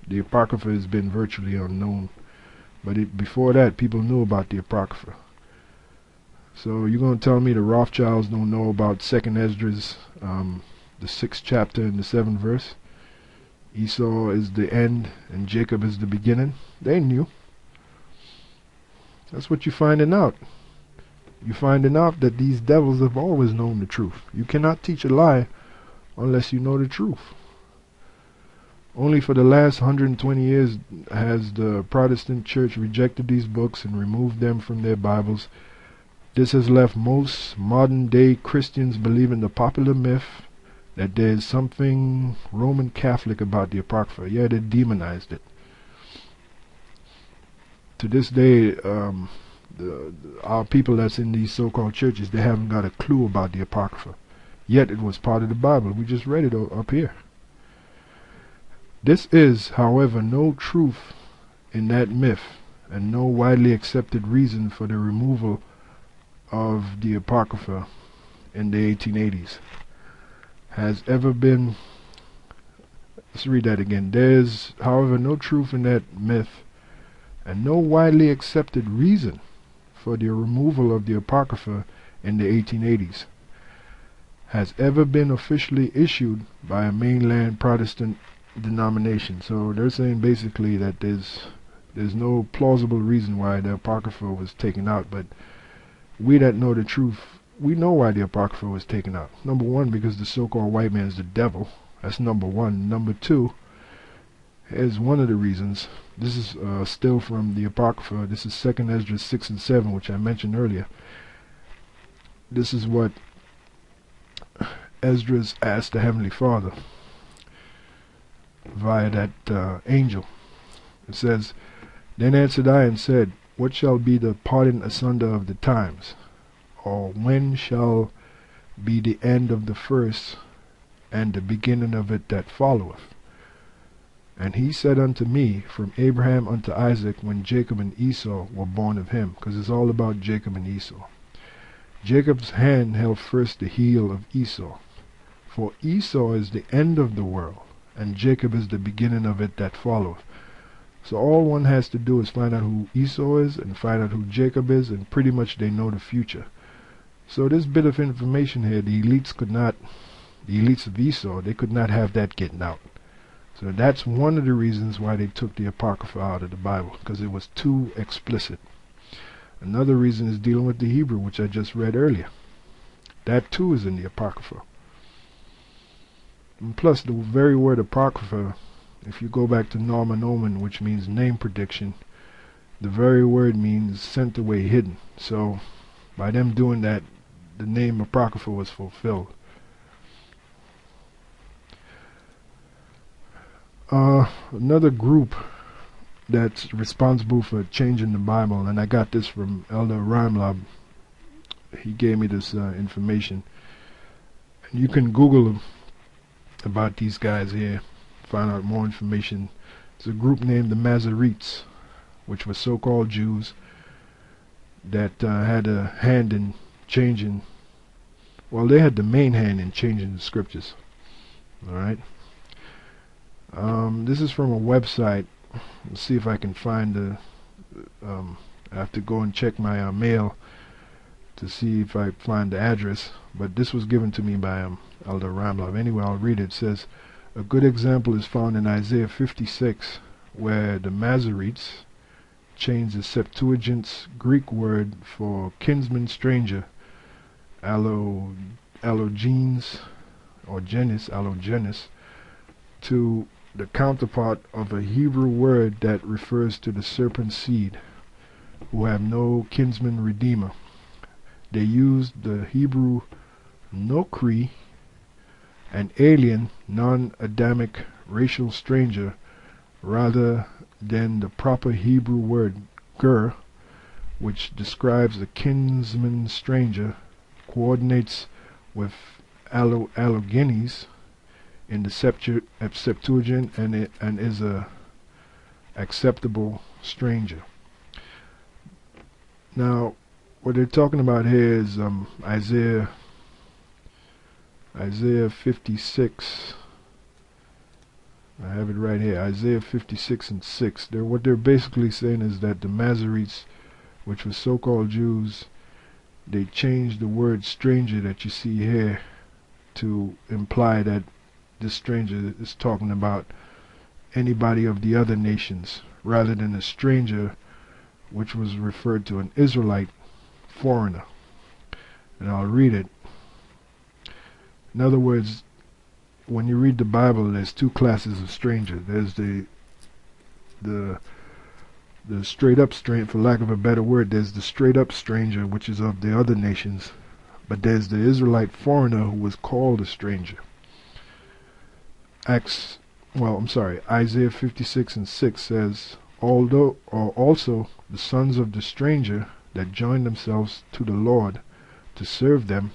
The Apocrypha has been virtually unknown. But before that, people knew about the Apocrypha. So you're going to tell me the Rothschilds don't know about 2nd Esdras, the 6th chapter and the 7th verse? Esau is the end and Jacob is the beginning? They knew. That's what you're finding out. You're finding out that these devils have always known the truth. You cannot teach a lie unless you know the truth. Only for the last 120 years has the Protestant church rejected these books and removed them from their Bibles. This has left most modern day Christians believing the popular myth that there is something Roman Catholic about the Apocrypha. Yeah, they demonized it. To this day, our people that's in these so-called churches, they haven't got a clue about the Apocrypha. Yet it was part of the Bible. We just read it up here. This is, however, no truth in that myth, and no widely accepted reason for the removal of the Apocrypha in the 1880s. Has ever been, let's read that again. There's, however, no truth in that myth, and no widely accepted reason for the removal of the Apocrypha in the 1880s. Has ever been officially issued by a mainland Protestant denomination. So they're saying basically that there's no plausible reason why the Apocrypha was taken out, but we that know the truth, we know why the Apocrypha was taken out. Number one, because the so-called white man is the devil. That's number one. Number two, here's one of the reasons. This is still from the Apocrypha. This is 2nd Esdras 6 and 7, which I mentioned earlier. This is what Esdras asked the Heavenly Father via that angel. It says, "Then answered I and said, What shall be the parting asunder of the times? Or when shall be the end of the first, and the beginning of it that followeth? And he said unto me, From Abraham unto Isaac, when Jacob and Esau were born of him." Because it's all about Jacob and Esau. "Jacob's hand held first the heel of Esau. For Esau is the end of the world, and Jacob is the beginning of it that followeth." So all one has to do is find out who Esau is and find out who Jacob is, and pretty much they know the future. So this bit of information here, the elites of Esau, they could not have that getting out. So that's one of the reasons why they took the Apocrypha out of the Bible, because it was too explicit. Another reason is dealing with the Hebrew, which I just read earlier. That too is in the Apocrypha. And plus, the very word Apocrypha, if you go back to Norman Omen, which means name prediction, the very word means sent away, hidden. So by them doing that, the name Apocrypha was fulfilled. Another group that's responsible for changing the Bible, and I got this from Elder Rimlob. He gave me this information. And you can Google about these guys here, find out more information. It's a group named the Masoretes, which were so-called Jews that had a hand in changing, well, they had the main hand in changing the scriptures. Alright. This is from a website. Let's see if I can find the I have to go and check my mail to see if I find the address, but this was given to me by Elder Ramlov. Anyway, I'll read it. It says, "A good example is found in Isaiah 56, where the Masoretes changed the Septuagint's Greek word for kinsman stranger, allogenes, or allogenes, to the counterpart of a Hebrew word that refers to the serpent seed, who have no kinsman redeemer. They used the Hebrew nokri, an alien, non-Adamic racial stranger, rather than the proper Hebrew word ger, which describes a kinsman stranger, coordinates with allogenes in the Septuagint, and is a acceptable stranger." Now, what they're talking about here is Isaiah 56, I have it right here, Isaiah 56 and 6. What they're basically saying is that the Masoretes, which were so-called Jews, they changed the word stranger that you see here to imply that this stranger is talking about anybody of the other nations, rather than a stranger, which was referred to an Israelite foreigner. And I'll read it. In other words, when you read the Bible, there's two classes of strangers. There's the straight up stranger, for lack of a better word, there's the straight up stranger, which is of the other nations, but there's the Israelite foreigner who was called a stranger. Isaiah 56 and 6 says, also the sons of the stranger that join themselves to the Lord to serve them,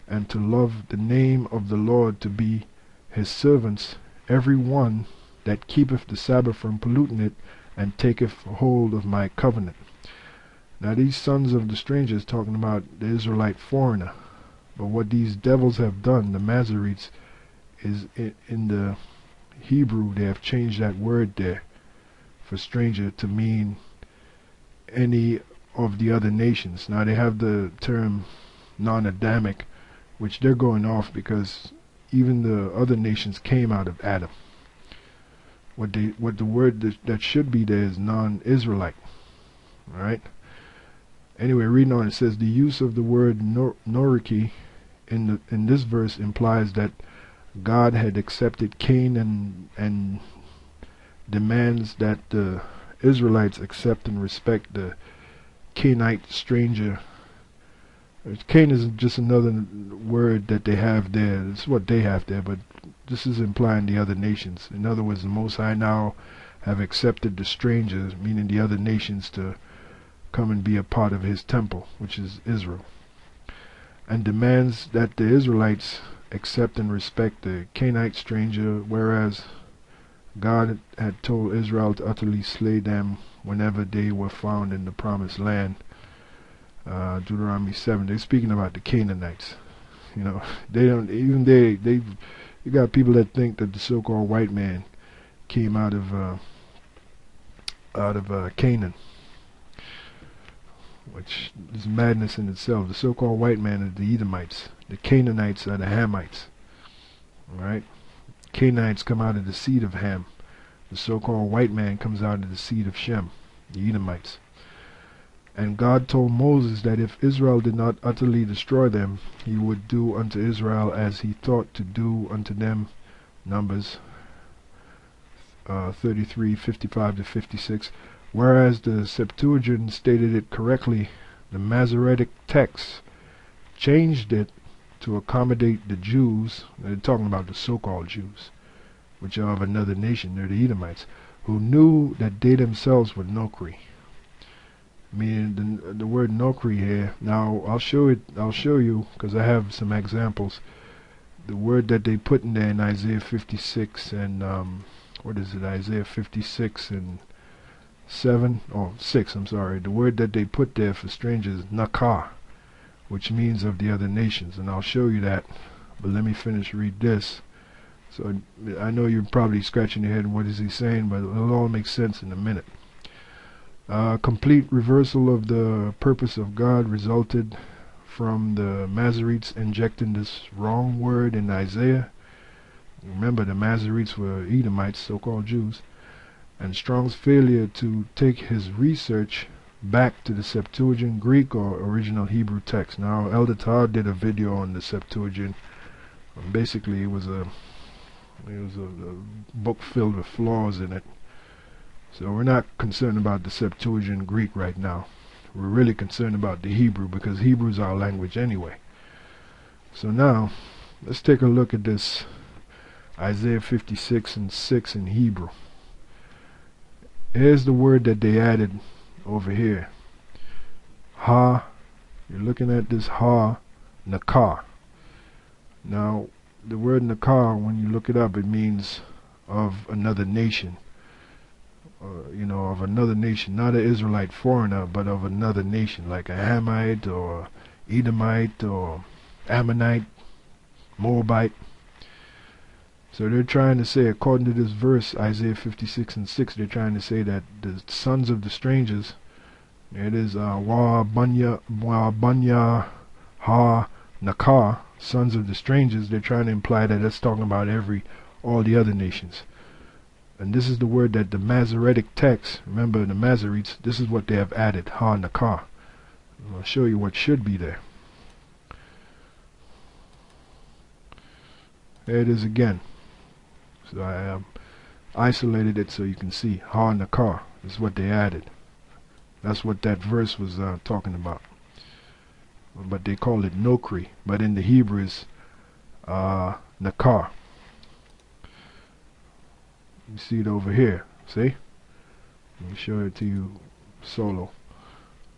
and to love the name of the Lord, to be his servants, every one that keepeth the Sabbath from polluting it, and taketh hold of my covenant. Now these sons of the stranger is talking about the Israelite foreigner. But what these devils have done, the Masoretes, is in the Hebrew, they have changed that word there for stranger to mean any of the other nations. Now they have the term non-Adamic, which they're going off because even the other nations came out of Adam. What the word that should be there is non-Israelite. Alright? Anyway, reading on, it says the use of the word noriki in this verse implies that God had accepted Cain and demands that the Israelites accept and respect the Canaanite stranger. Cain is just another word that they have there. It's what they have there, but this is implying the other nations. In other words, the Most High now have accepted the strangers, meaning the other nations, to come and be a part of his temple, which is Israel, and demands that the Israelites accept and respect the Canaanite stranger, whereas God had told Israel to utterly slay them whenever they were found in the promised land. Deuteronomy 7. They're speaking about the Canaanites. You know, they don't even you got people that think that the so-called white man came out of Canaan, which is madness in itself. The so-called white man are the Edomites. The Canaanites are the Hamites. Alright? Canaanites come out of the seed of Ham. The so-called white man comes out of the seed of Shem, the Edomites. And God told Moses that if Israel did not utterly destroy them, he would do unto Israel as he thought to do unto them. Numbers 33:55-56. Whereas the Septuagint stated it correctly, the Masoretic text changed it to accommodate the Jews. They're talking about the so-called Jews, which are of another nation. They're the Edomites, who knew that they themselves were Nokri. Meaning the word Nokri here. Now I'll show you, because I have some examples. The word that they put in there in Isaiah 56 and Isaiah 56 and 6. I'm sorry. The word that they put there for strangers is nakar, which means of the other nations, and I'll show you that. But let me finish read this. So I know you're probably scratching your head, what is he saying? But it'll all make sense in a minute. Complete reversal of the purpose of God resulted from the Masoretes injecting this wrong word in Isaiah. Remember, the Masoretes were Edomites, so-called Jews, and Strong's failure to take his research back to the Septuagint Greek or original Hebrew text. Now, Elder Todd did a video on the Septuagint. Basically, it was a book filled with flaws in it. So we're not concerned about the Septuagint Greek right now. We're really concerned about the Hebrew, because Hebrew is our language anyway. So now, let's take a look at this Isaiah 56 and 6 in Hebrew. Here's the word that they added over here. Ha. You're looking at this ha, nakar. Now, the word nakar, when you look it up, it means of another nation. Of another nation, not an Israelite foreigner, but of another nation, like a Hamite or Edomite or Ammonite, Moabite. So they're trying to say, according to this verse, Isaiah 56:6, they're trying to say that the sons of the strangers, it is wa banya ha nakar, sons of the strangers. They're trying to imply that that's talking about all the other nations. And this is the word that the Masoretic text, remember the Masoretes, this is what they have added, ha nakar. I'll show you what should be there. There it is again. So I have isolated it so you can see. Ha nakar is what they added. That's what that verse was talking about. But they call it nokri. But in the Hebrew is nakar. You see it over here. See? Let me show it to you solo.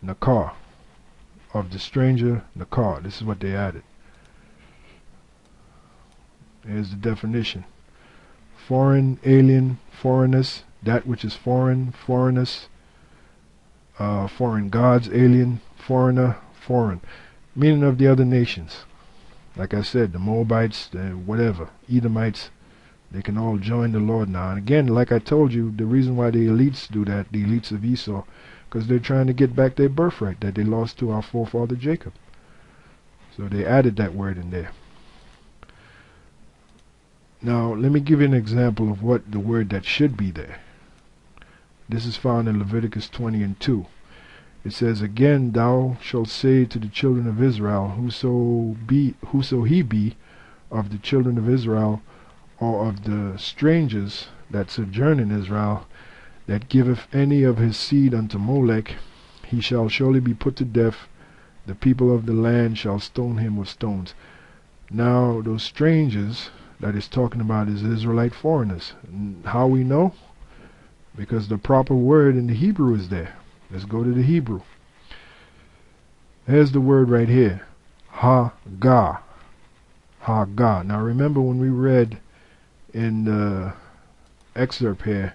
Nakar. Of the stranger, nakar. This is what they added. Here's the definition. Foreign, alien, foreignness, that which is foreign, foreignness, foreign gods, alien, foreigner, foreign. Meaning of the other nations. Like I said, the Moabites, the whatever, Edomites, they can all join the Lord now. And again, like I told you, the reason why the elites do that, the elites of Esau, because they're trying to get back their birthright that they lost to our forefather Jacob. So they added that word in there. Now, let me give you an example of what the word that should be there. This is found in Leviticus 20:2. It says, "Again thou shalt say to the children of Israel, whoso he be of the children of Israel, or of the strangers that sojourn in Israel, that giveth any of his seed unto Molech, he shall surely be put to death. The people of the land shall stone him with stones." Now, those strangers that is talking about is Israelite foreigners. And how we know? Because the proper word in the Hebrew is there. Let's go to the Hebrew. Here's the word right here. Ha-ga. Ha-ga. Now remember when we read in the excerpt here,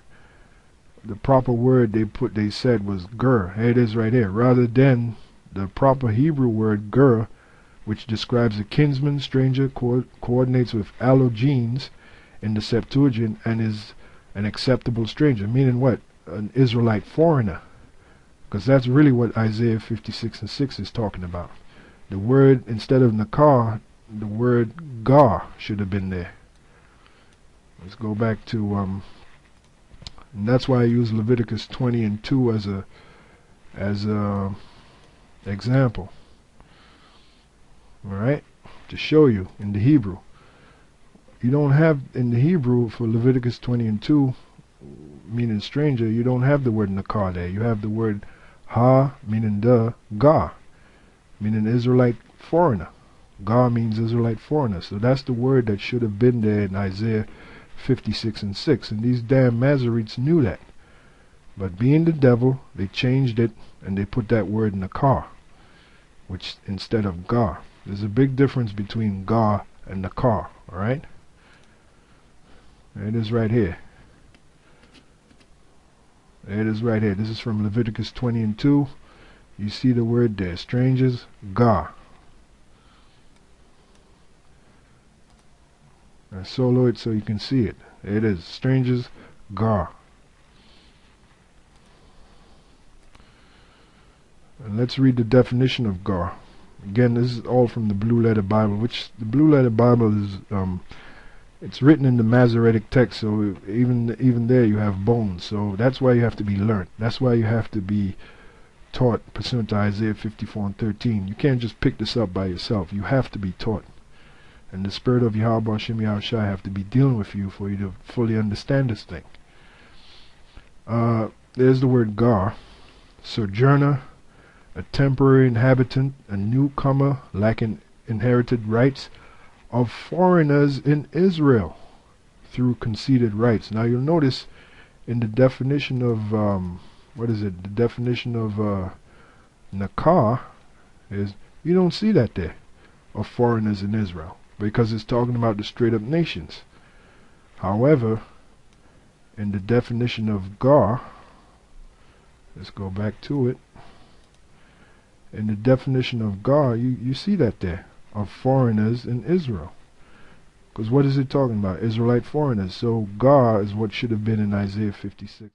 the proper word they said was ger. Here it is right here. Rather than the proper Hebrew word ger, which describes a kinsman, stranger, coordinates with allogenes in the Septuagint, and is an acceptable stranger. Meaning what? An Israelite foreigner. Because that's really what Isaiah 56:6 is talking about. The word, instead of nakar, the word gar should have been there. Let's go back to, and that's why I use Leviticus 20:2 as a example. Alright, to show you in the Hebrew. You don't have in the Hebrew for Leviticus 20:2, meaning stranger, you don't have the word nakar there. You have the word ha, meaning the, ga, meaning Israelite foreigner. Ga means Israelite foreigner. So that's the word that should have been there in Isaiah 56:6. And these damn Masoretes knew that. But being the devil, they changed it and they put that word nakar, which instead of ga. There's a big difference between ga and nakar, alright? It is right here. It is right here. This is from Leviticus 20:2. You see the word there, strangers, ga. I solo it so you can see it. It is strangers, ga. And let's read the definition of gar. Again, this is all from the Blue Letter Bible, which the Blue Letter Bible is, it's written in the Masoretic text, so even there you have bones. So that's why you have to be learned. That's why you have to be taught pursuant to Isaiah 54:13. You can't just pick this up by yourself. You have to be taught. And the Spirit of Yahweh Shem Yahushua have to be dealing with you for you to fully understand this thing. There's the word gar, sojourner, a temporary inhabitant, a newcomer lacking inherited rights of foreigners in Israel through conceded rights. Now you'll notice in the definition of what is it? The definition of nakar is you don't see that there of foreigners in Israel because it's talking about the straight up nations. However, in the definition of gar, let's go back to it. In the definition of gar, you see that there of foreigners in Israel. Because what is it talking about? Israelite foreigners. So Gar is what should have been in Isaiah 56.